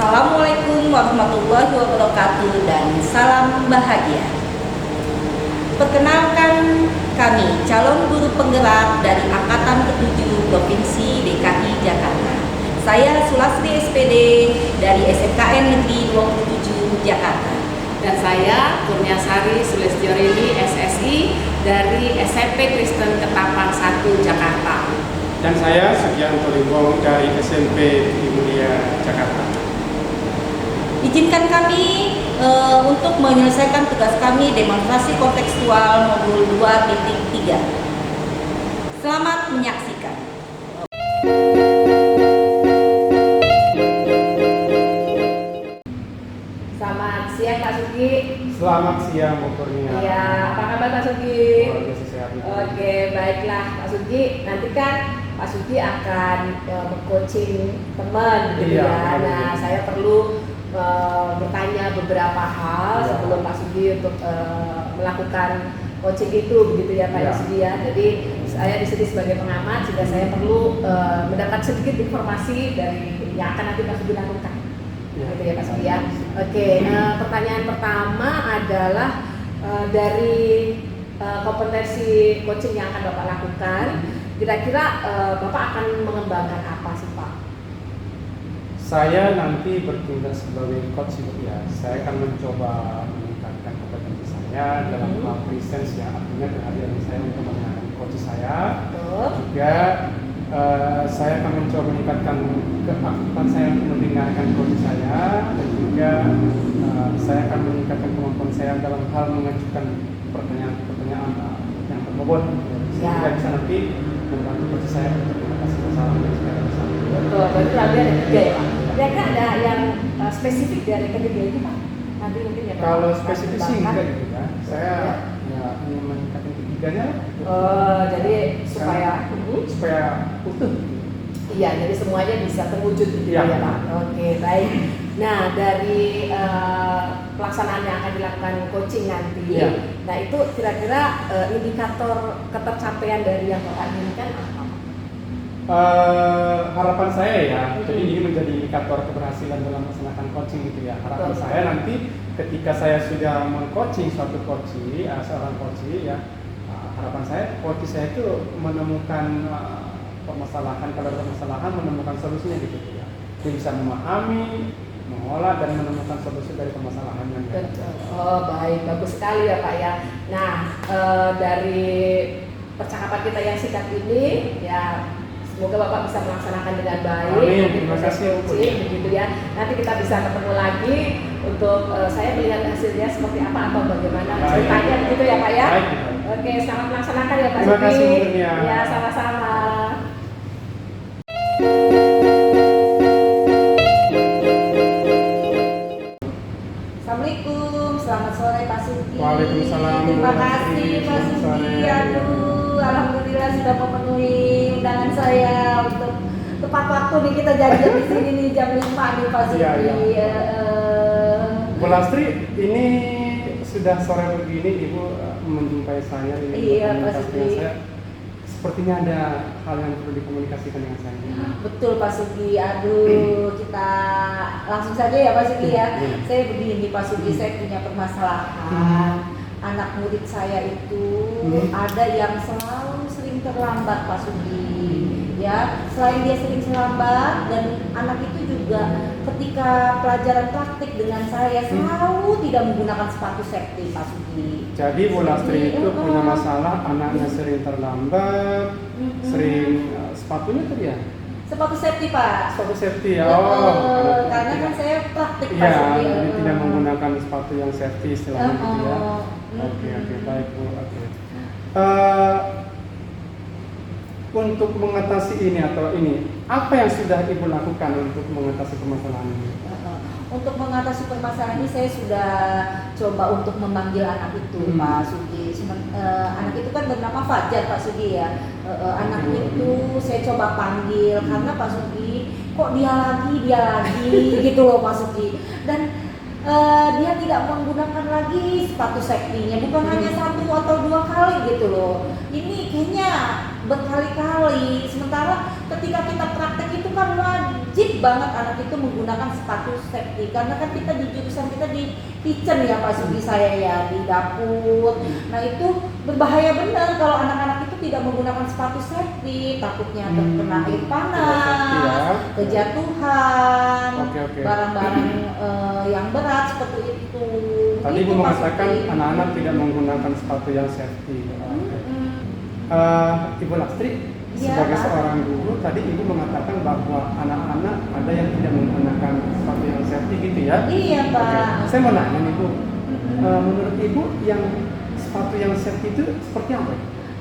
Assalamualaikum warahmatullahi wabarakatuh dan salam bahagia. Perkenalkan, kami calon guru penggerak dari Angkatan ke-7 Provinsi DKI Jakarta. Saya Sulastri SPD dari SMKN Negeri 27 Jakarta. Dan saya Kurniasari Sulestiorini SSI dari SMP Kristen Ketapang 1 Jakarta. Dan saya Sugianto Limbong dari SMP Mulia Jakarta. Izinkan kami untuk menyelesaikan tugas kami demonstrasi kontekstual modul 2.3. Selamat menyaksikan. Selamat siang Pak Sugi. Selamat siang Bu Kurnia. Iya, apa kabar Pak Sugi? Luar biasa sehat. Oke, baiklah Pak Sugi. Nanti kan Pak Sugi akan meng-coaching teman gitu Iya, ya. betul. Nah, saya perlu bertanya beberapa hal sebelum Pak Sugi untuk melakukan coaching itu, begitu ya Pak Iya. Sugi ya. Jadi saya di sini sebagai pengamat juga saya perlu mendapat sedikit informasi dari yang akan nanti Pak Sugi lakukan. Iya. Gitu ya Pak Sugi ya. Oke, pertanyaan pertama adalah dari kompetensi coaching yang akan Bapak lakukan, kira-kira Bapak akan mengembangkan apa sih Pak? Saya nanti bertindak sebagai coach ya. Saya akan mencoba meningkatkan kompetensi saya dalam hal presence ya, artinya kehadiran saya untuk mendengarkan coach saya. Juga saya akan mencoba meningkatkan keaktifan saya untuk mendengarkan coach saya, dan juga saya akan meningkatkan kemampuan saya dalam hal mengajukan pertanyaan-pertanyaan yang berbobot sehingga bisa nanti membantu coach saya untuk mengatasi masalah yang saya rasakan. Betul, berarti tadi ada 3 ya Pak. Kira-kira ada yang spesifik dari ketiga itu Pak? Nanti mungkin ya Pak. Kalau spesifik sih Bahkan. enggak gitu ya. Saya ya hanya meningkatkan ketiganya. Jadi supaya utuh. iya, jadi semuanya bisa terwujud gitu Iya. ya Pak. Oke, baik. Nah, dari pelaksanaan yang akan dilakukan coaching nanti, Iya. nah itu kira-kira indikator ketercapaian dari yang Bapak inginkan apa? Harapan saya ya, jadi ini menjadi indikator keberhasilan dalam melaksanakan coaching gitu ya. Harapan Betul. saya nanti ketika saya sudah meng-coaching suatu seorang coach ya, harapan saya coach saya itu menemukan permasalahan, kalau ada permasalahan menemukan solusinya gitu ya. Dia bisa memahami, mengolah dan menemukan solusi dari permasalahan yang ada. Betul. Oh baik, bagus sekali ya Pak ya. Nah, dari percakapan kita yang singkat ini ya, semoga Bapak bisa melaksanakan dengan baik. Amin, terima kasih. Begitu ya. Nanti kita bisa ketemu lagi untuk saya melihat hasilnya seperti apa atau bagaimana Baik. ceritanya, begitu ya Pak ya. Baik. Oke, selamat melaksanakan ya Pak Terima Sugi. kasih, Bu Kurnia. Ya, sama-sama. Assalamualaikum, selamat sore Pak Sugi. Waalaikumsalam. Terima kasih Pak Selamat Sugi. sore. Aduh, alhamdulillah sudah memenuhi undangan saya untuk tepat waktu nih, kita janjian di sini nih jam 5 nih Pak Sugi. Iya. Bu Lastri, ini sudah sore begini Ibu menjumpai saya ini. Iya, Pak berkomunikasi dengan Sugi. saya. Sepertinya ada hal yang perlu dikomunikasikan dengan saya. Betul Pak Sugi, aduh kita langsung saja ya Pak Sugi ya. Iya. Saya begini Pak Sugi, saya punya permasalahan. Anak murid saya itu ada yang selalu sering terlambat Pak Sugi. Ya, selain dia sering terlambat, dan anak itu juga ketika pelajaran praktik dengan saya selalu tidak menggunakan sepatu safety Pak Sugi. Jadi Bu Lastri itu Jadi, punya masalah anaknya sering terlambat, sering sepatunya tuh ya? Sepatu safety Pak. Sepatu safety ya. Karena kan saya praktik Pak Iya, Sugi. jadi tidak menggunakan sepatu yang safety istilahnya gitu ya. Oke, baik Bu. Oke. untuk mengatasi ini atau ini, apa yang sudah Ibu lakukan untuk mengatasi permasalahan ini? Untuk mengatasi permasalahan ini saya sudah coba untuk memanggil anak itu, Pak Sugi. Anak itu kan bernama Fajar, Pak Sugi ya. Anak itu saya coba panggil karena Pak Sugi kok dia lagi gitu loh Pak Sugi. Dan dia tidak menggunakan lagi sepatu safety-nya, bukan hanya 1 atau 2 kali gitu loh. Ini kayaknya berkali-kali. Sementara ketika kita praktek itu kan wajib banget anak itu menggunakan sepatu safety, karena kan kita di jurusan kita di kitchen ya Pak Sugi, saya ya di dapur. Nah itu berbahaya benar kalau anak-anak itu tidak menggunakan sepatu safety, takutnya terkena air panas, kejatuhan, barang-barang yang berat seperti itu. Tadi Ibu mengatakan anak-anak tidak menggunakan sepatu yang safety. Ibu Lastri, sebagai seorang guru, tadi Ibu mengatakan bahwa anak-anak ada yang tidak menggunakan sepatu yang safety gitu ya? Iya Pak. Saya mau nanya Ibu, menurut Ibu yang sepatu yang safety itu seperti apa?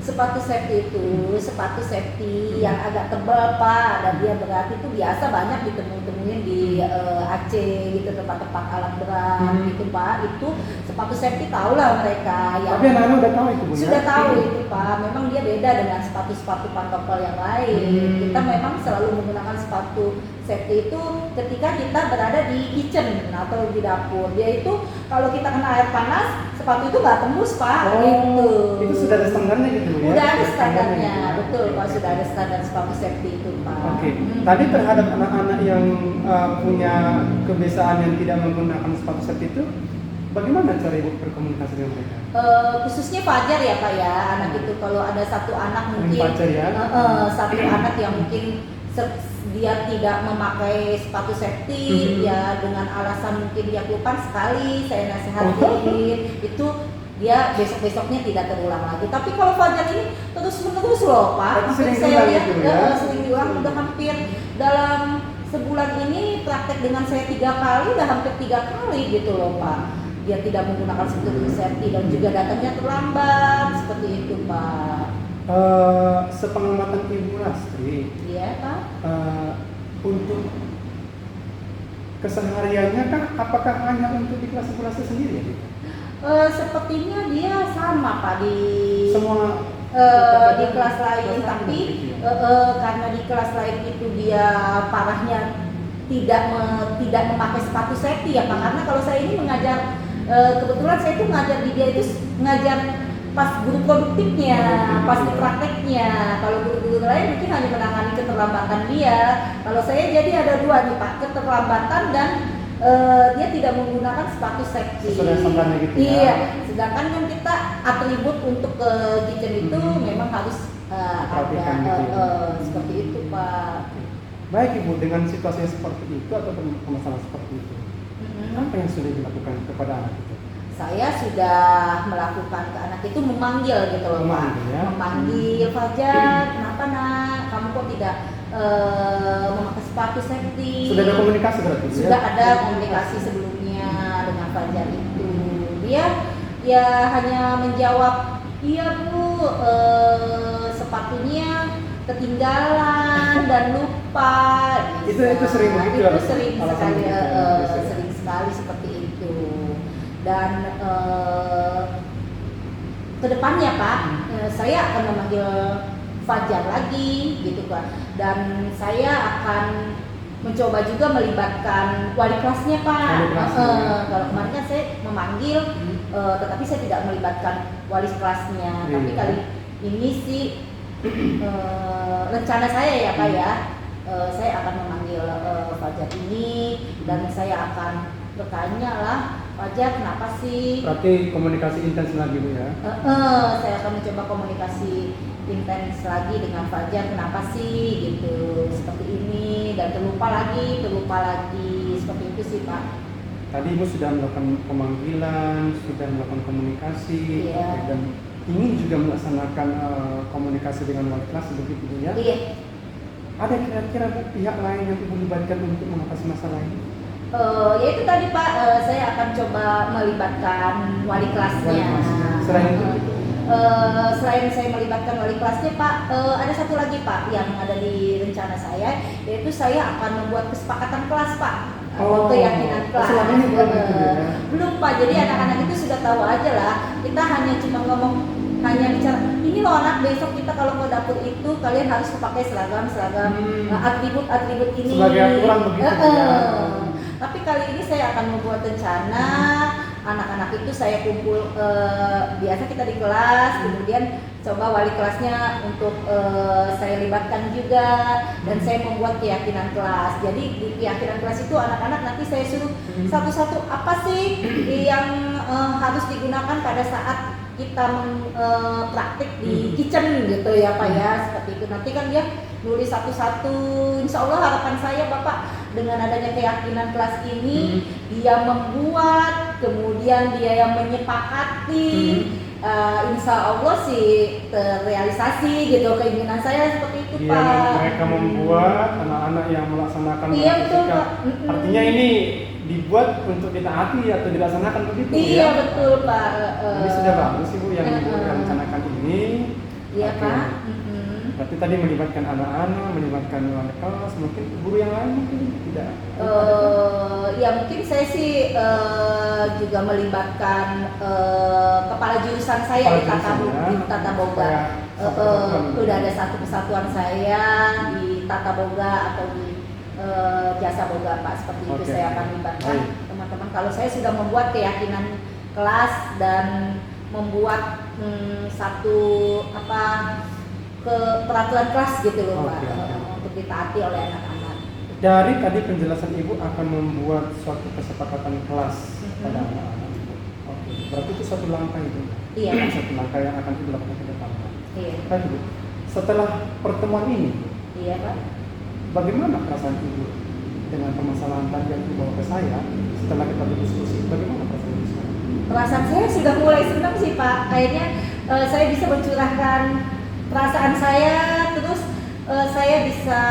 Sepatu safety itu sepatu safety yang agak tebal Pak, dan dia berat itu biasa banyak ditemuin di Aceh gitu, tempat-tempat alat berat gitu Pak. Itu sepatu safety tahulah mereka yang tapi anak-anak udah tahu itu Bu, sudah ya? tahu itu Pak. Memang dia beda dengan sepatu-sepatu pantofel yang lain. Kita memang selalu menggunakan sepatu safety itu ketika kita berada di kitchen atau di dapur. Dia itu kalau kita kena air panas, sepatu itu nggak tembus Pak. Gitu. Itu sudah ada standarnya gitu ya? Udah ada standarnya, gitu. betul Pak, sudah ada standar sepatu safety itu Pak. Oke. Tadi terhadap anak-anak yang punya kebiasaan yang tidak menggunakan sepatu safety itu, bagaimana cara Ibu berkomunikasi dengan mereka? Khususnya Fajar ya Pak ya, anak itu kalau ada satu anak mungkin Fajar ya? satu anak yang mungkin dia tidak memakai sepatu safety ya, dengan alasan mungkin dia kelupaan sekali, saya nasihatin itu dia besok-besoknya tidak terulang lagi. Tapi kalau Fajar ini terus-menerus loh Pak, sering saya lihat gitu ya? sering diulang, udah hampir dalam sebulan ini praktek dengan saya 3 kali, udah hampir 3 kali gitu loh Pak. Dia tidak menggunakan sepatu safety dan juga datangnya terlambat, seperti itu Pak. Sepengamatan Ibu Lastri, Iya Pak. untuk kesehariannya kan apakah hanya untuk di kelas Ibu Lastri sendiri ya? Sepertinya dia sama Pak di Semua di kelas lain, tapi karena di kelas lain itu dia parahnya tidak memakai sepatu safety ya Pak. Karena kalau saya ini mengajar, kebetulan saya itu ngajar di dia itu ngajar pas guru produktifnya, pas di prakteknya. Kalau guru-guru lain mungkin hanya menangani keterlambatan dia. Kalau saya jadi ada 2 nih Pak, keterlambatan dan dia tidak menggunakan sepatu safety. Sesuai standarnya gitu ya? Iya, sedangkan kan kita atribut untuk ke kitchen itu memang harus Perhatikan ada gitu ya? seperti itu Pak. Baik Ibu, dengan situasi seperti itu atau permasalahan seperti itu, apa yang sudah dilakukan kepada anak itu? Saya sudah melakukan ke anak itu memanggil gitu loh Pak. Memanggil, ya? Memanggil, Fajar, kenapa nak? Kamu kok tidak memakai sepatu safety? Sudah ada komunikasi berarti? Sudah ya? ada komunikasi sebelumnya dengan Fajar itu. Dia ya hanya menjawab, iya Bu, sepatunya ketinggalan dan lupa. Itu sering begitu Itu ya? sering Alasan sekali, begitu ya? sering sekali seperti itu. Dan kedepannya Pak, saya akan memanggil Fajar lagi gitu Pak. Dan saya akan mencoba juga melibatkan wali kelasnya Pak. Wali kelasnya. Kalau kemarin kan saya memanggil, tetapi saya tidak melibatkan wali kelasnya. Iya. Tapi kali ini sih rencana saya ya Pak ya, saya akan memanggil Fajar ini dan saya akan bertanya lah, Fajar kenapa sih? Berarti komunikasi intens lagi Bu ya? Saya akan mencoba komunikasi intens lagi dengan Fajar, kenapa sih gitu seperti ini, dan terlupa lagi seperti itu sih Pak. Tadi Ibu sudah melakukan pemanggilan, sudah melakukan komunikasi, Iya. dan ingin juga melaksanakan komunikasi dengan wali kelas begitu Bu ya? Iya. Ada kira-kira Bu, pihak lain yang Ibu libatkan untuk mengatasi masalah ini? Ya itu tadi Pak, saya akan coba melibatkan wali kelasnya. Wali kelasnya. Selain itu? selain saya melibatkan wali kelasnya Pak, ada satu lagi Pak yang ada di rencana saya, yaitu saya akan membuat kesepakatan kelas Pak, atau keyakinan kelas. Selama ini belum itu ya? Belum Pak, jadi anak-anak itu sudah tahu aja lah, kita hanya cuma ngomong, hanya bicara, ini loh anak, besok kita kalau ke dapur itu kalian harus pakai seragam atribut ini. Sebagai aturan begitu ya. Tapi kali ini saya akan membuat rencana, anak-anak itu saya kumpul, biasa kita di kelas, kemudian coba wali kelasnya untuk saya libatkan juga, dan saya membuat keyakinan kelas. Jadi di keyakinan kelas itu anak-anak nanti saya suruh satu-satu apa sih yang harus digunakan pada saat kita praktik di kitchen gitu ya Pak ya, seperti itu. Nanti kan dia nulis satu-satu. Insya Allah harapan saya Bapak dengan adanya keyakinan kelas ini, dia membuat, kemudian dia yang menyepakati, insya Allah sih terrealisasi gitu keinginan saya seperti itu Iya, Pak. mereka membuat, anak-anak yang melaksanakan. Iya betul Pak. Artinya ini dibuat untuk ditaati atau dilaksanakan begitu Iya ya? betul Pak. Jadi sudah bagus Ibu yang Ibu rencanakan ini. Iya Oke. Pak. Berarti tadi melibatkan anak-anak, melibatkan wali kelas, mungkin guru yang lain mungkin tidak. Ya mungkin saya sih juga melibatkan kepala jurusan saya di Tata Boga. Udah ada satu kesatuan saya di Tata Boga atau di Jasa Boga Pak, seperti itu. Saya akan libatkan teman-teman. Kalau saya sudah membuat keyakinan kelas dan membuat satu ke peraturan kelas gitu loh Pak, untuk ditaati oleh anak-anak. Dari tadi penjelasan Ibu akan membuat suatu kesepakatan kelas pada anak-anak. Oke, berarti itu satu langkah itu. Iya. Satu langkah yang akan kita lakukan ke depan. Iya. Baik Ibu, setelah pertemuan ini, Iya Pak. bagaimana perasaan Ibu dengan permasalahan tadi yang dibawa ke saya? Setelah kita berdiskusi, bagaimana perasaan Ibu sekarang? Perasaan saya sudah mulai senang sih Pak. Kayaknya saya bisa mencurahkan perasaan saya, terus saya bisa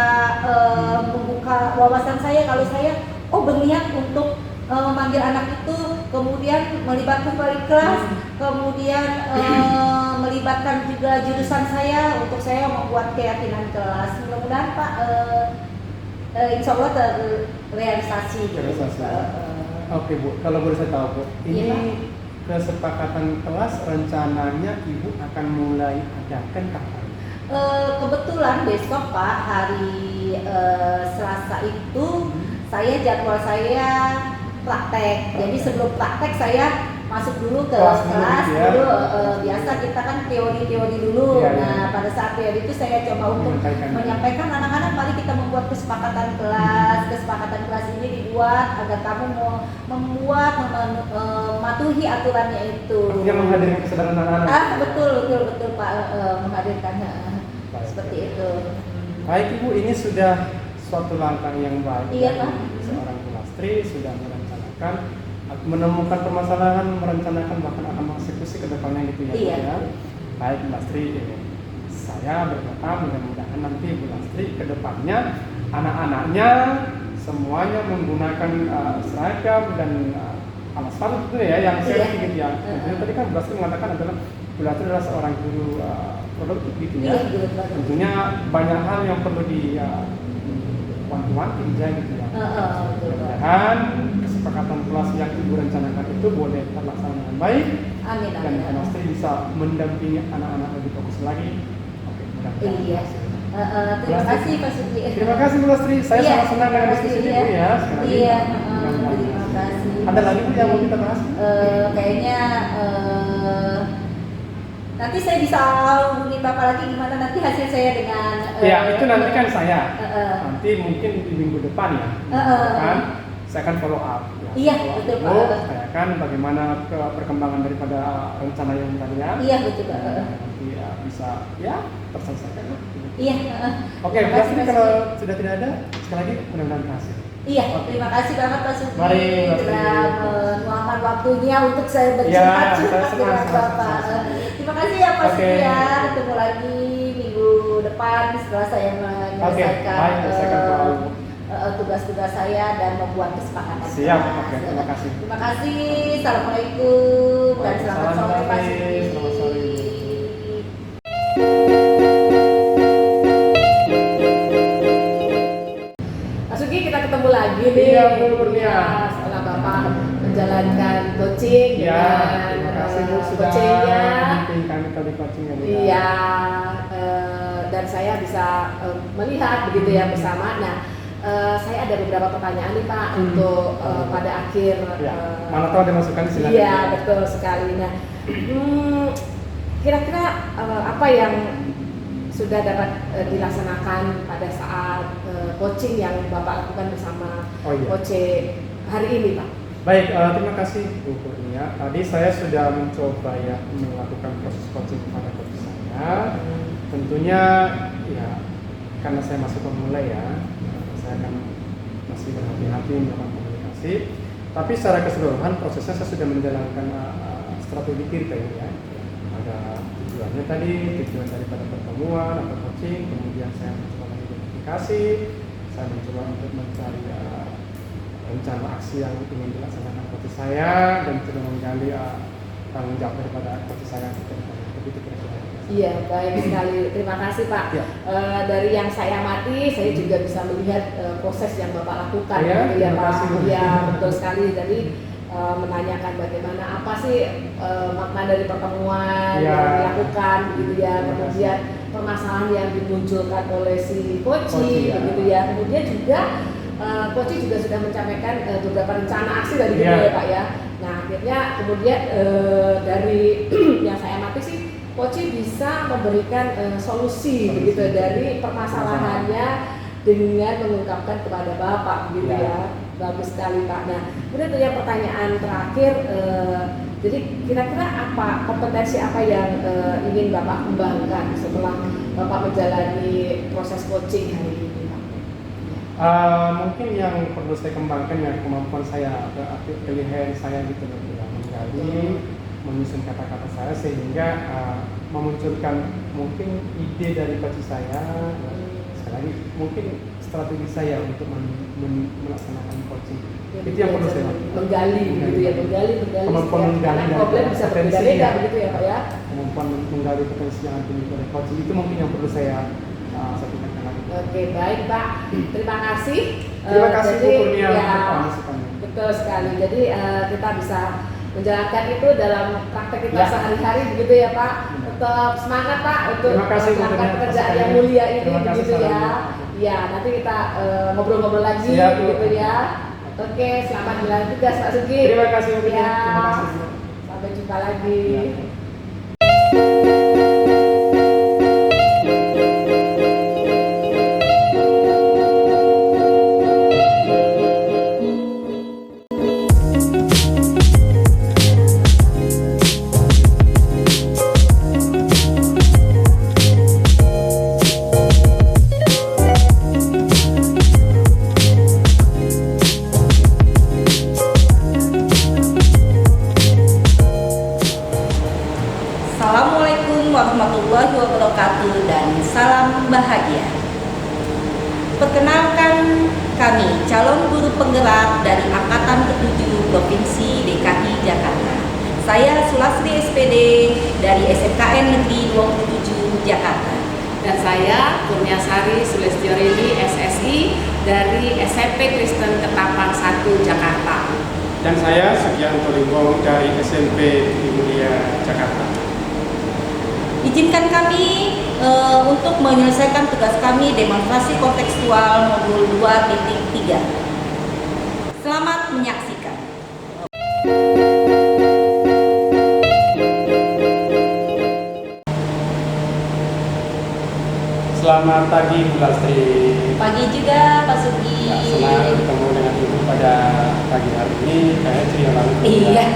membuka wawasan saya kalau saya berniat untuk memanggil anak itu, kemudian melibatkan wali kelas, kemudian melibatkan juga jurusan saya untuk saya membuat keyakinan kelas. Mudah-mudahan Pak insya Allah terrealisasi. Oke Bu, kalau boleh saya tahu Bu, ini Iya, kesepakatan kelas rencananya Ibu akan mulai adakan kapan? Kebetulan besok Pak, hari Selasa itu jadwal saya praktek. Jadi sebelum praktek saya masuk dulu ke kelas ya. dulu. Biasa kita kan teori-teori dulu. Ya, ya. Nah pada saat teori itu saya coba untuk menyampaikan anak-anak, mari kita membuat kesepakatan kelas. Kesepakatan kelas ini dibuat agar kamu mau membuat mematuhi aturannya itu. Artinya menghadirkan kesadaran anak-anak. Betul Pak, menghadirkan seperti itu. Baik Ibu, ini sudah suatu langkah yang baik. Iya Pak. Seorang Bulastri sudah merencanakan, menemukan permasalahan, merencanakan bahkan akan mengeksekusi ke depannya gitu ya. Iya. Ya. Baik Bulastri, saya berkata mudah-mudahan nanti Bulastri ke depannya anak-anaknya semuanya menggunakan seragam dan alas sepatu itu ya yang safety gitu ya. Tadi kan Bulastri mengatakan Bulastri adalah seorang guru produktif gitu ya. Tentunya banyak hal yang perlu wanti-wanti gitu ya. Mudah-mudahan kesepakatan kelas yang Ibu rencanakan itu boleh terlaksana dengan baik. Amin. Dan Bulastri bisa mendampingi anak-anak lebih fokus lagi. Oke, mudah-mudahan. Iya. Terima kasih Pak Sugi. Terima kasih Bulastri. Saya sangat senang dengan diskusi ini Bu ya. Iya. Terima kasih. Ada lagi Bu yang mau kita bahas? Kayaknya nanti saya bisa hubungi Bapak lagi gimana nanti hasil saya dengan Ya itu nanti kan saya. Nanti mungkin di minggu depan ya. Kan saya akan follow up. Iya, betul Pak. Saya akan bagaimana perkembangan daripada rencana yang tadi ya. Iya betul Pak. Nanti bisa terselesaikan. Iya. Oke, berarti kalau sudah tidak ada, sekali lagi mudah-mudahan berhasil. Iya, terima kasih banget Pak Sugi telah meluangkan waktunya untuk saya bercerita dengan Bapak. Terima kasih ya Pak Sugi ya. Ketemu lagi minggu depan setelah saya menyelesaikan tugas-tugas saya dan membuat kesepakatan. Siap, oke, terima kasih. Terima kasih. Assalamualaikum dan selamat sore Pak Sugi. Selamat sore. lagi nih. Iya, Bu Kurnia. Ya, setelah Bapak menjalankan coaching Iya, dengan terima kasih Bu sudah coachingnya. bimbing kami kali coaching ya Bu. Iya, dan saya bisa melihat begitu ya bersama. Nah, saya ada beberapa pertanyaan nih Pak untuk pada akhir. Ya, mana tahu ada masukan silakan. Iya, betul sekali. Nah, kira-kira apa yang sudah dapat dilaksanakan pada saat coaching yang Bapak lakukan bersama coach hari ini Pak? Baik, terima kasih Bu Kurnia. Tadi saya sudah mencoba ya melakukan proses coaching kepada coach saya. Tentunya ya karena saya masih pemula ya, saya akan masih berhati-hati melakukan komunikasi. Tapi secara keseluruhan prosesnya saya sudah menjalankan strategi kita ya. Ada tujuannya tadi, tujuan daripada pertemuan atau coaching, kemudian saya mencoba mengidentifikasi, saya mencoba untuk mencari rencana aksi yang ingin dilaksanakan coach saya dan coba menggali tanggung jawab daripada coach saya untuk begitu kira-kira. Iya, baik sekali. Terima kasih Pak. Ya. Dari yang saya amati, saya juga bisa melihat proses yang Bapak lakukan. Ya, gitu ya terima Pak. kasih, Bu. Ya, betul sekali. Jadi menanyakan bagaimana apa sih makna dari pertemuan Ya. yang dilakukan, gitu ya. Terima Kemudian permasalahan yang dimunculkan oleh si coach, Coach, ya. begitu ya. Kemudian juga coach juga sudah menyampaikan beberapa rencana aksi dari gitu Ya. ya Pak ya. Nah, akhirnya kemudian dari yang saya amati sih coach bisa memberikan solusi begitu dari permasalahannya dengan mengungkapkan kepada Bapak gitu ya. Bagus sekali Pak. Nah, kemudian yang pertanyaan terakhir, jadi kira-kira apa kompetensi apa yang ingin Bapak kembangkan setelah Bapak menjalani proses coaching hari ini Pak? Mungkin yang perlu saya kembangkan ya kemampuan saya, pilihan saya gitu loh, ya, menggali, menyusun kata-kata saya sehingga memunculkan mungkin ide dari coach saya, sekali lagi mungkin strategi saya untuk melaksanakan coaching. Ya, Itu yang perlu saya menggali gitu ya, menggali kemampuan menggali karena problem bisa berbeda-beda begitu ya Pak ya. Kemampuan menggali potensi yang dimiliki oleh coaching itu mungkin yang perlu saya tingkatkan lagi. Oke, baik Pak. Terima kasih. Terima kasih Bu Kurnia ya, untuk masukannya. betul sekali. Jadi kita bisa menjalankan itu dalam praktek kita Ya. sehari-hari begitu ya Pak. Tetap semangat Pak untuk Terima kasih, Bu melakukan Kurnia, pekerjaan atas yang mulia ini Terima kasih, begitu ya. sarannya. Ya, nanti kita ngobrol-ngobrol lagi Siap, Bu. begitu ya. Oke, selamat jalan tugas Pak Sugi. Terima kasih Bu Kurnia. Ya. Terima kasih, Bu. Sampai jumpa lagi. Ya. Assalamualaikum warahmatullahi wabarakatuh dan salam bahagia. Perkenalkan kami calon guru penggerak dari Angkatan ke-7 Provinsi DKI Jakarta. Saya Sulasri SPD dari SMKN Negeri 27 Jakarta. Dan saya Kurniasari Sulestiorini SSI dari SMP Kristen Ketapang 1 Jakarta. Dan saya Sugianto Limbong dari SMP Mulia Jakarta. Izinkan kami untuk menyelesaikan tugas kami demonstrasi kontekstual modul 2.3. Selamat menyaksikan. Selamat pagi Bu Lastri. Pagi juga Pak Sugi. Ya, senang bertemu dengan Ibu pada pagi hari ini. Kayaknya ceria banget. Iya.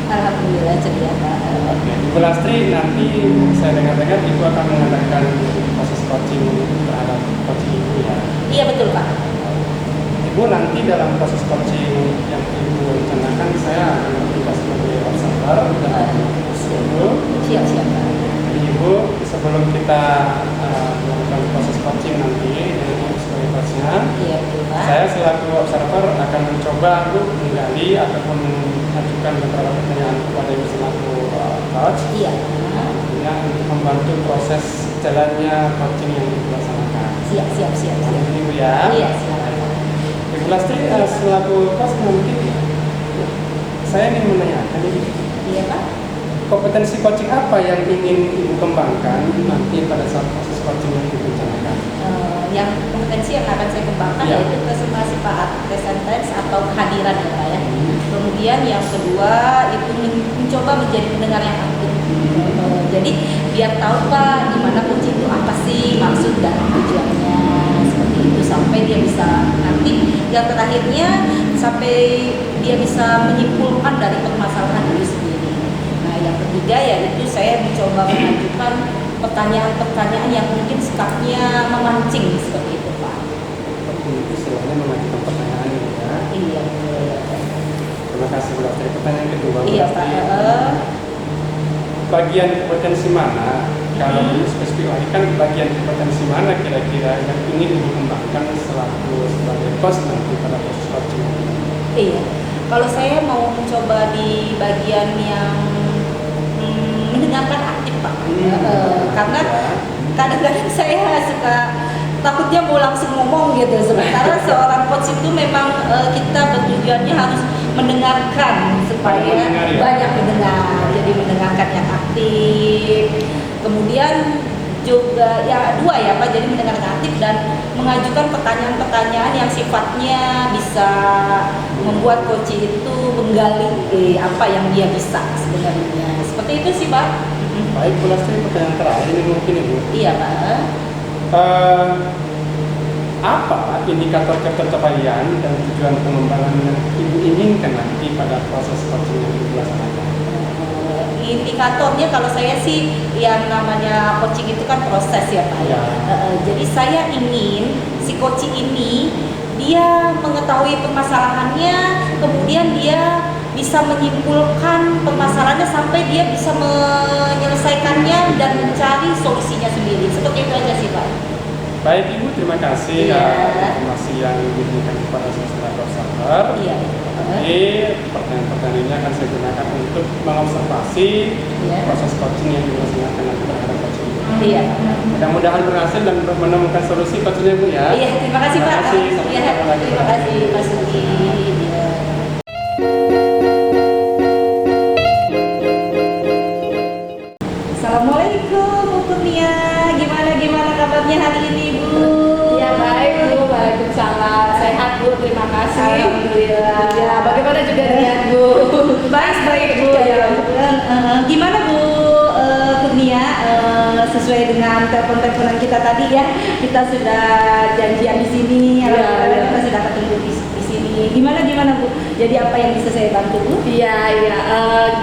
Alhamdulillah ceria Pak. Oke, Ibu Lastri, nanti saya dengar-dengar Ibu akan mengadakan proses coaching terhadap coaching Ibu ya. Iya betul Pak. Ibu nanti dalam proses coaching yang Ibu rencanakan saya akan bertugas sebagai observer dan Ibu. Siap Pak. Jadi Ibu sebelum kita melakukan proses coaching nanti dengan Ibu sebagai coachnya, Iya betul Pak. saya selaku observer akan mencoba untuk menggali ataupun mengajukan beberapa pertanyaan kepada Ibu selaku coach. Iya. Ya, untuk membantu proses jalannya coaching yang Ibu laksanakan. Siap. Nanti Ibu ya. Iya siap. Lastri, selaku coach mungkin saya ingin menanyakan ini, Iya Pak. kompetensi coaching apa yang ingin Ibu kembangkan nanti pada saat proses coaching yang direncanakan? Yang kompetensi yang akan saya kembangkan Iya. yaitu presentasi presentance atau kehadiran ya Pak ya. Kemudian yang kedua itu mencoba menjadi pendengar yang aktif. Jadi biar tahu Pak gimana coaching itu apa sih maksud dan tujuannya, seperti itu sampai dia bisa nanti yang terakhirnya sampai dia bisa menyimpulkan dari permasalahan diri sendiri. Nah yang ketiga yaitu saya mencoba mengajukan pertanyaan-pertanyaan yang mungkin sikapnya memancing seperti itu Pak. Seperti istilahnya mengajukan pertanyaan ini ya. Iya. Terima kasih Bu Lastri. Pertanyaan kedua, Bu Iya Lastri. Pak. Bagian kompetensi mana? Kalau ini spesifik lagi kan bagian kompetensi mana kira-kira yang ingin Ibu kembangkan sebagai coach nanti pada proses coaching? Iya. Kalau saya mau mencoba di bagian yang mendengarkan aktif Pak. Karena kadang-kadang saya suka takutnya mau langsung ngomong gitu. Sementara seorang coach itu memang kita bertujuannya harus mendengarkan supaya banyak mendengar. Jadi mendengarkan yang aktif. Kemudian juga ya dua ya Pak, jadi mendengarkan aktif dan mengajukan pertanyaan-pertanyaan yang sifatnya bisa membuat coach itu menggali apa yang dia bisa sebenarnya. Seperti itu sih Pak. Baik, Bu Lastri, pertanyaan terakhir ini mungkin Ibu. Iya Pak. Apa indikator pencapaian dan tujuan pengembangan yang Ibu inginkan nanti pada proses coaching yang Ibu laksanakan? Indikatornya kalau saya sih yang namanya coaching itu kan proses ya Pak ya. Jadi saya ingin si coaching ini dia mengetahui permasalahannya, kemudian dia bisa menyimpulkan permasalahannya sampai dia bisa menyelesaikannya dan mencari solusinya sendiri. Seperti itu aja sih Pak. Baik Ibu, terima kasih Iya. informasi yang diberikan kepada semester observer. Iya. Jadi pertanyaan-pertanyaan ini akan saya gunakan untuk mengobservasi Iya. proses coaching yang dilaksanakan nanti terhadap coaching. Iya. Mudah-mudahan berhasil dan menemukan solusi coachingnya Bu ya. Iya, terima kasih Pak. Terima kasih. Sampai Iya, jumpa lagi. terima kasih Pak Sugi. Iya. Assalamualaikum Bu Kurnia. Gimana kabarnya hari ini Bu? Ya baik Bu, waalaikumsalam. Sehat Bu, terima kasih. Alhamdulillah. Ya, bagaimana juga dengan Bu? Baik Bu. Ya. Gimana Bu Kurnia? Sesuai dengan telepon-teleponan kita tadi ya, kita sudah janjian di sini. Alhamdulillah kita sudah ketemu di sini. Gimana Bu? Jadi apa yang bisa saya bantu Bu? Iya,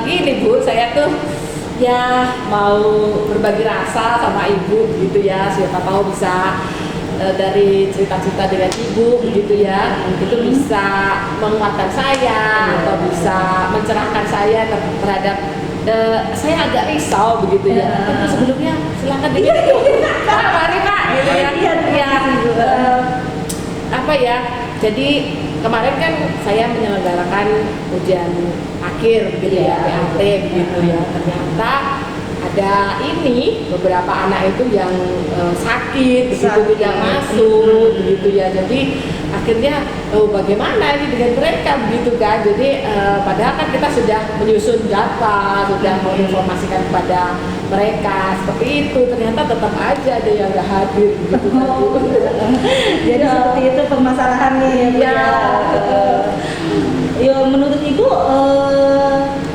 gini Bu, saya tuh ya mau berbagi rasa sama Ibu gitu ya, siapa tahu bisa dari cerita-cerita dengan Ibu begitu ya, itu bisa menguatkan saya atau bisa mencerahkan saya terhadap saya agak risau begitu ya. Tapi sebelumnya silakan diminum. Pak, mari Pak gitu ya. Iya, Apa ya? Jadi kemarin kan saya menyelenggarakan ujian akhir gitu ya, PAT gitu ya. Ternyata ada ini beberapa anak itu yang sakit begitu tidak masuk begitu ya. Jadi akhirnya bagaimana ini dengan mereka begitu kan. Jadi padahal kan kita sudah menyusun data, sudah menginformasikan kepada mereka seperti itu, ternyata tetap aja ada yang nggak hadir begitu kan. Jadi seperti itu permasalahannya ya Bu. Ya menurut Ibu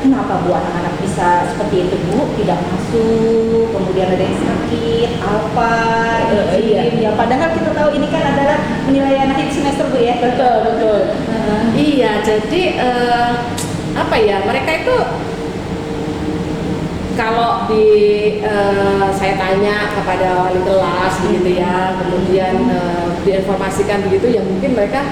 kenapa Bu anak-anak bisa seperti itu Bu, tidak masuk, kemudian ada yang sakit, apa, izin ya. Padahal kita tahu ini kan adalah penilaian akhir semester Bu ya. Betul. Iya, jadi apa ya, mereka itu kalau saya tanya kepada wali kelas begitu ya, kemudian diinformasikan begitu ya, mungkin mereka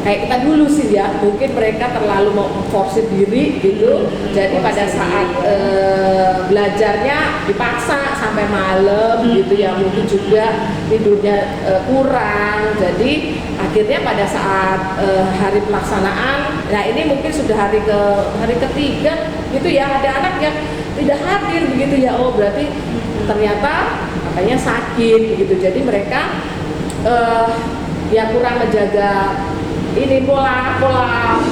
kayak kita dulu sih ya, mungkin mereka terlalu mau forsir diri gitu. Jadi pada saat belajarnya dipaksa sampai malam gitu ya, mungkin juga tidurnya kurang. Jadi akhirnya pada saat hari pelaksanaan, nah ini mungkin sudah hari ketiga gitu ya, ada anak yang tidak hadir begitu ya. Oh berarti ternyata katanya sakit begitu. Jadi mereka ya kurang menjaga ini pola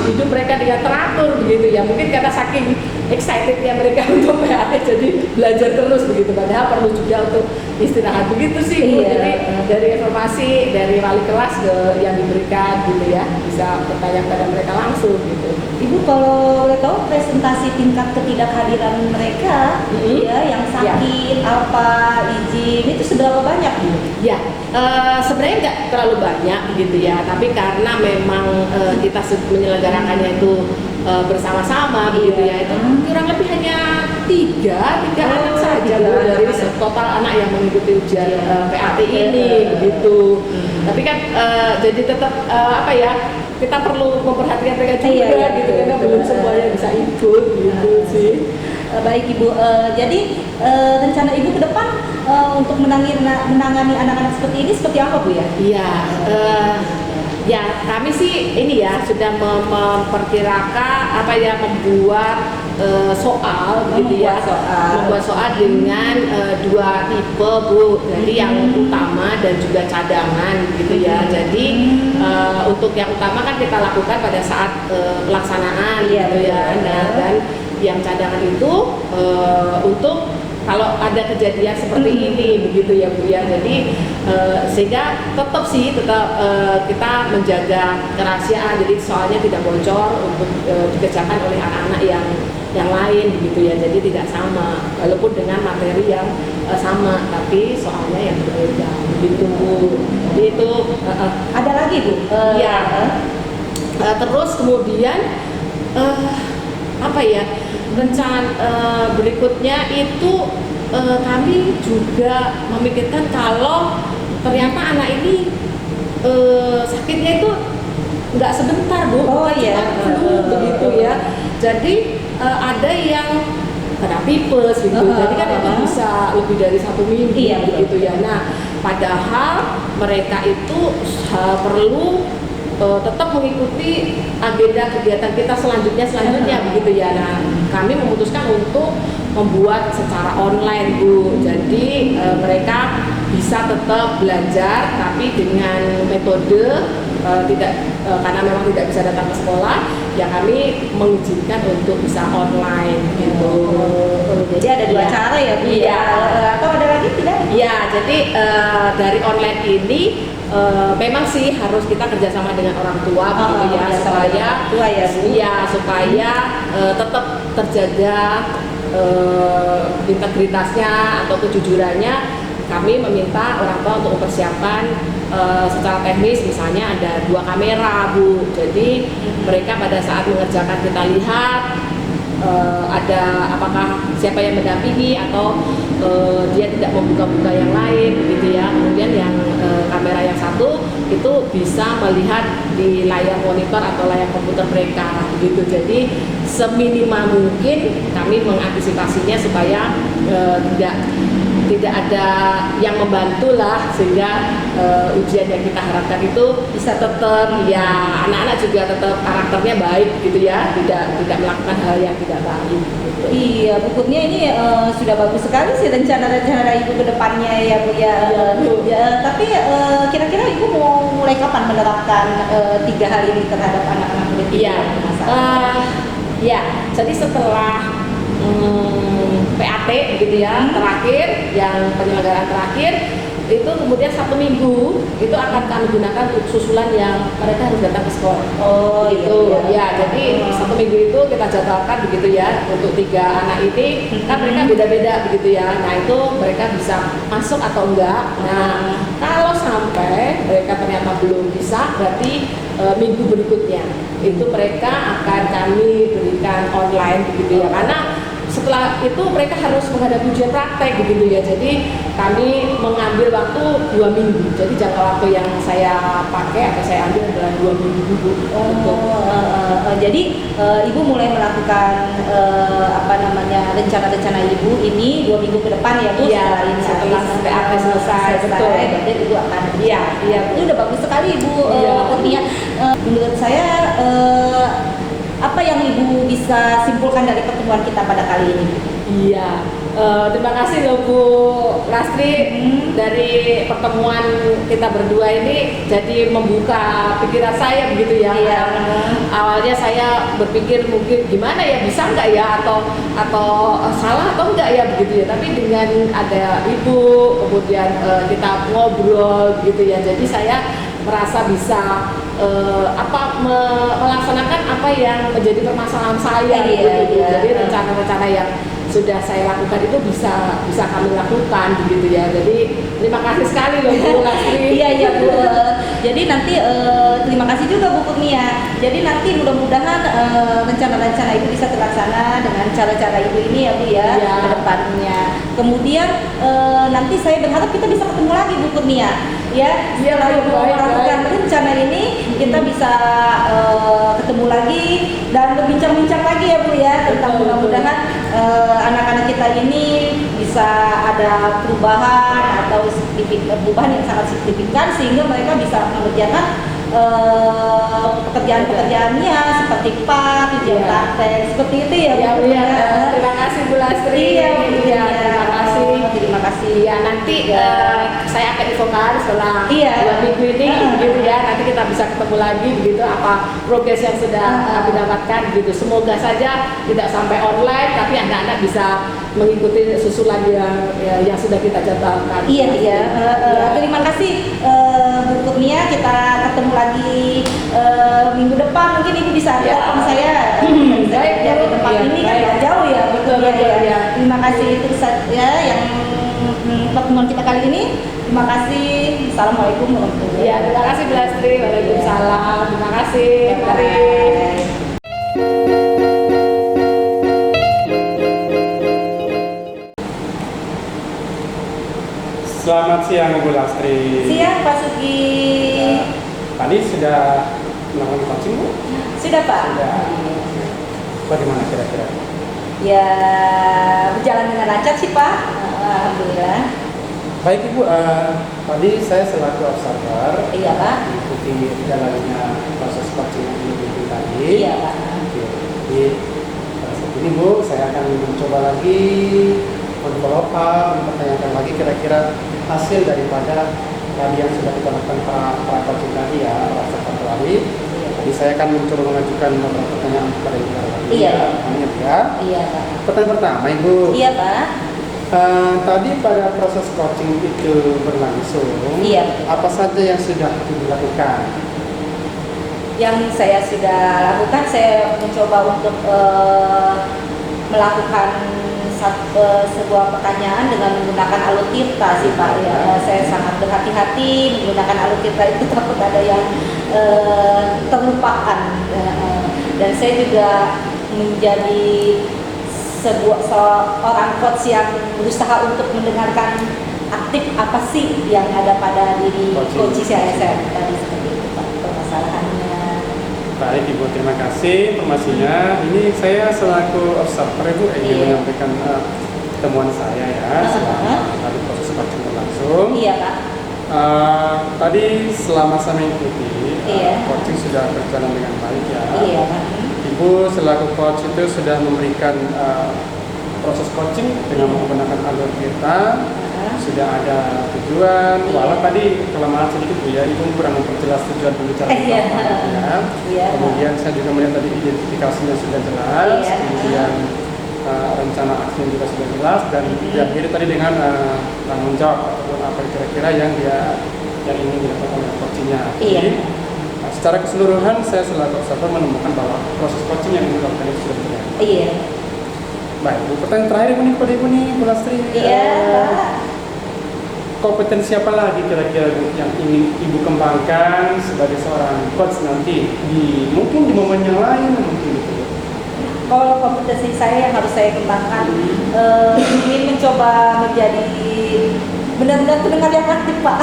hidup mereka dengan teratur begitu ya, mungkin karena saking excitednya mereka untuk PAT jadi belajar terus begitu, padahal perlu juga untuk istirahat begitu sih Bu. Iya. Jadi dari informasi dari wali kelas yang diberikan gitu ya, bisa bertanya pada mereka langsung gitu. Ibu kalau boleh tahu presentasi tingkat ketidakhadiran mereka ya yang sakit apa izin itu seberapa banyak Bu? Ya, sebenarnya nggak terlalu banyak gitu ya, tapi karena memang kita menyelenggarakannya itu bersama-sama begitu ya, itu kurang lebih hanya tiga anak saja Bu, dari total anak yang mengikuti ujian PAT ini begitu. Tapi kan jadi tetap apa ya, kita perlu memperhatikan mereka juga gitu, karena belum semuanya bisa ikut gitu sih. Baik Ibu, jadi rencana Ibu ke depan untuk menangani anak-anak seperti ini seperti apa Bu ya? Iya, ya kami sih ini ya sudah memperkirakan apa ya, membuat soal gitu ya, membuat soal dengan dua tipe Bu, jadi yang utama dan juga cadangan gitu ya. Jadi untuk yang utama kan kita lakukan pada saat pelaksanaan gitu ya, dan yang cadangan itu untuk kalau ada kejadian seperti ini begitu ya Bu ya. Jadi sehingga tetap kita menjaga kerahasiaan, jadi soalnya tidak bocor untuk dikerjakan oleh anak-anak yang lain begitu ya. Jadi tidak sama walaupun dengan materi yang sama, tapi soalnya yang berbeda begitu Bu. Jadi itu Ada lagi Bu? ya. Terus kemudian apa ya, rencana berikutnya itu kami juga memikirkan kalau ternyata anak ini sakitnya itu nggak sebentar Bu, cuma flu begitu ya. Jadi ada yang kena tipes gitu, jadi kan itu bisa lebih dari 1 minggu begitu ya. Nah padahal mereka itu perlu tetap mengikuti agenda kegiatan kita selanjutnya begitu ya. Nah kami memutuskan untuk membuat secara online Bu, jadi mereka bisa tetap belajar tapi dengan metode tidak karena memang tidak bisa datang ke sekolah, ya kami mengizinkan untuk bisa online gitu. Jadi ada dua cara ya Bu? Iya. Atau ada lagi tidak? Iya, jadi dari online ini memang sih harus kita kerjasama dengan orang tua begitu ya, supaya supaya tetap terjaga integritasnya atau kejujurannya. Kami meminta orang tua untuk mempersiapkan secara teknis, misalnya ada 2 kamera Bu, jadi mereka pada saat mengerjakan kita lihat ada apakah siapa yang mendampingi atau dia tidak membuka-buka yang lain gitu ya. Kemudian yang kamera yang satu itu bisa melihat di layar monitor atau layar komputer mereka gitu. Jadi seminimal mungkin kami mengantisipasinya supaya tidak ada yang membantu lah, sehingga ujian yang kita harapkan itu bisa tetap ya, anak-anak juga tetap karakternya baik gitu ya, tidak melakukan hal yang tidak baik gitu. Iya, bukunya ini sudah bagus sekali sih rencana-rencana Ibu ke depannya ya Bu ya. Tapi kira-kira Ibu mau mulai kapan menerapkan 3 hal ini terhadap anak-anak murid? Iya, ya, jadi setelah PAT gitu ya, terakhir yang penyelenggaraan terakhir itu kemudian 1 minggu itu akan kami gunakan untuk susulan yang mereka harus datang ke sekolah. Gitu ya. Jadi 1 minggu itu kita jadwalkan begitu ya untuk 3 anak ini, kan mereka beda-beda begitu ya. Nah itu mereka bisa masuk atau enggak. Nah kalau sampai mereka ternyata belum bisa, berarti minggu berikutnya itu mereka akan kami berikan online begitu ya, karena setelah itu mereka harus menghadapi ujian praktek begitu ya. Jadi kami mengambil waktu 2 minggu. Jadi jangka waktu yang saya pakai atau saya ambil adalah 2 minggu dulu. Jadi Ibu mulai melakukan rencana-rencana Ibu ini 2 minggu ke depan ya Bu? Iya, setelah PAT selesai, betul. Berarti Ibu akan itu udah bagus sekali Ibu. Menurut saya apa yang Ibu bisa bisa simpulkan dari pertemuan kita pada kali ini? Iya, terima kasih loh Bu Lastri. Dari pertemuan kita berdua ini jadi membuka pikiran saya begitu ya. Iya. Awalnya saya berpikir mungkin gimana ya, bisa nggak ya atau salah atau enggak ya begitu ya. Tapi dengan ada Ibu, kemudian kita ngobrol gitu ya. Jadi saya merasa bisa melaksanakan apa yang menjadi permasalahan saya Iya, gitu. iya. Jadi rencana-rencana yang sudah saya lakukan itu bisa kami lakukan begitu ya. Jadi terima kasih sekali loh Bu Lastri. Iya Bu. Jadi nanti terima kasih juga Bu Kurnia. Jadi nanti mudah-mudahan rencana-rencana itu bisa terlaksana dengan cara-cara Ibu ini ya Bu ya, Iya. ke depannya. Kemudian nanti saya berharap kita bisa ketemu lagi Bu Kurnia. Ya, Iya, setelah Ibu baik, melakukan baik. rencana ini kita bisa ketemu lagi dan berbincang-bincang lagi ya Bu ya, tentang Betul, mudah-mudahan anak-anak kita ini bisa ada perubahan atau perubahan yang sangat signifikan sehingga mereka bisa mengerjakan pekerjaan-pekerjaannya seperti PAK, ujian Iya. praktek, seperti itu ya Iya, Bu. iya. Terima kasih Bu Lastri. Iya, Bu. Iya, terima kasih. Terima kasih. Iya, nanti Iya. saya akan infokan setelah Iya. 2 minggu ini gitu ya. Nanti kita bisa ketemu lagi begitu apa progres yang sudah kami dapatkan gitu. Semoga saja tidak sampai online tapi anak-anak bisa mengikuti susulan yang sudah kita jadwalkan. Iya, iya. Terima kasih Bu Kurnia. Kita ketemu lagi minggu depan. Mungkin Ibu bisa Ya. telepon saya. Baik, Ya, di Bu. tempat Iya, ini kan baik. nggak jauh ya. Betul, Iya, betul, iya. ya. Terima kasih itu saja yang pertemuan kita kali ini. Terima kasih. Assalamualaikum warahmatullahi wabarakatuh. Iya, terima kasih Bu Lastri. Waalaikumsalam. Terima kasih. Mari. Bye. Selamat siang Bu Lastri. Siang Pak Sugi. Tadi sudah melakukan coaching Bu? Sudah Pak? Sudah. Bagaimana kira-kira? Ya berjalan dengan lancar sih Pak. Alhamdulillah. Baik Ibu, tadi saya selaku observer Iya Pak. mengikuti jalannya proses coaching yang dibimbing tadi. Iya Pak. Oke, jadi pada saat ini Bu, saya akan mencoba lagi follow up, mempertanyakan lagi kira-kira hasil daripada tadi yang sudah kita lakukan para coaching tadi ya, para observer tadi. Jadi saya akan mencoba mengajukan beberapa pertanyaan kepada Ibu lagi. Iya. Namanya ya. Iya Pak. Pertanyaan pertama Ibu. Iya Pak. Tadi pada proses coaching itu berlangsung, Iya. apa saja yang sudah dilakukan? Yang saya sudah lakukan, saya mencoba untuk melakukan sebuah pertanyaan dengan menggunakan alur tirta sih Pak. Ya, saya sangat berhati-hati menggunakan alur tirta itu, takut ada yang terlupakan. Dan saya juga menjadi seorang coach yang berusaha untuk mendengarkan aktif apa sih yang ada pada diri coach CSM tadi, seperti itu Pak permasalahannya. Baik Ibu, terima kasih informasinya. Ini saya selaku observer Ibu ingin Iya. menyampaikan temuan saya ya selama tadi proses coaching berlangsung. Iya Pak. Tadi selama saya mengikuti Iya. coaching sudah berjalan dengan baik ya. Iya Pak. Ibu selaku coach itu sudah memberikan proses coaching dengan menggunakan alur kita, sudah ada tujuan. Iya. Walau tadi kelemahan sedikit Bu ya, Ibu kurang memperjelas tujuan pembicaraan Iya. ya. Iya. Kemudian saya juga melihat tadi identifikasinya sudah jelas, Iya. kemudian rencana aksinya juga sudah jelas, dan diakhiri tadi dengan tanggung jawab ataupun apa kira-kira yang ingin dilakukan oleh coachingnya. Iya. Jadi, secara keseluruhan saya selaku observer menemukan bahwa proses coaching yang dilakukan itu sudah berjalan. Iya. Baik, Bu, pertanyaan terakhir Ibu nih kepada Ibu nih, Bu Lastri. Iya Pak. Kompetensi apa lagi kira-kira Bu yang ingin Ibu kembangkan sebagai seorang coach nanti mungkin di momen yang lain mungkin gitu. Kalau kompetensi saya yang harus saya kembangkan, ingin mencoba menjadi benar-benar pendengar yang aktif Pak.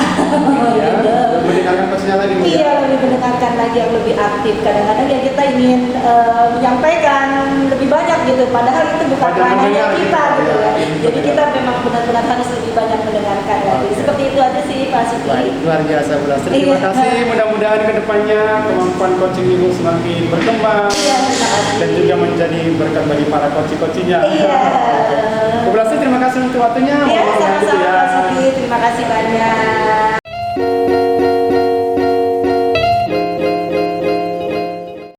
Ya, mendengarkan coachnya lagi Bu ya. Iya, lebih mendengar mendengarkan lagi yang lebih aktif. Kadang-kadang ya kita ingin menyampaikan lebih banyak gitu, padahal itu bukan Banyak ranahnya mendengar kita gitu, gitu ya. ya. Jadi kita memang benar-benar harus lebih banyak mendengarkan lagi. Oke. Seperti itu aja sih Pak Suki. Baik, luar biasa Bu Lastri. Terima Iya. kasih. Mudah-mudahan kedepannya kemampuan coaching Ibu semakin berkembang Iya, terima kasih. dan juga menjadi berkat bagi para coach-coachingnya. Iya. Bu Lastri, terima kasih untuk waktunya. Iya, Mohon maaf sama-sama ya. Pak Suki. Terima kasih banyak.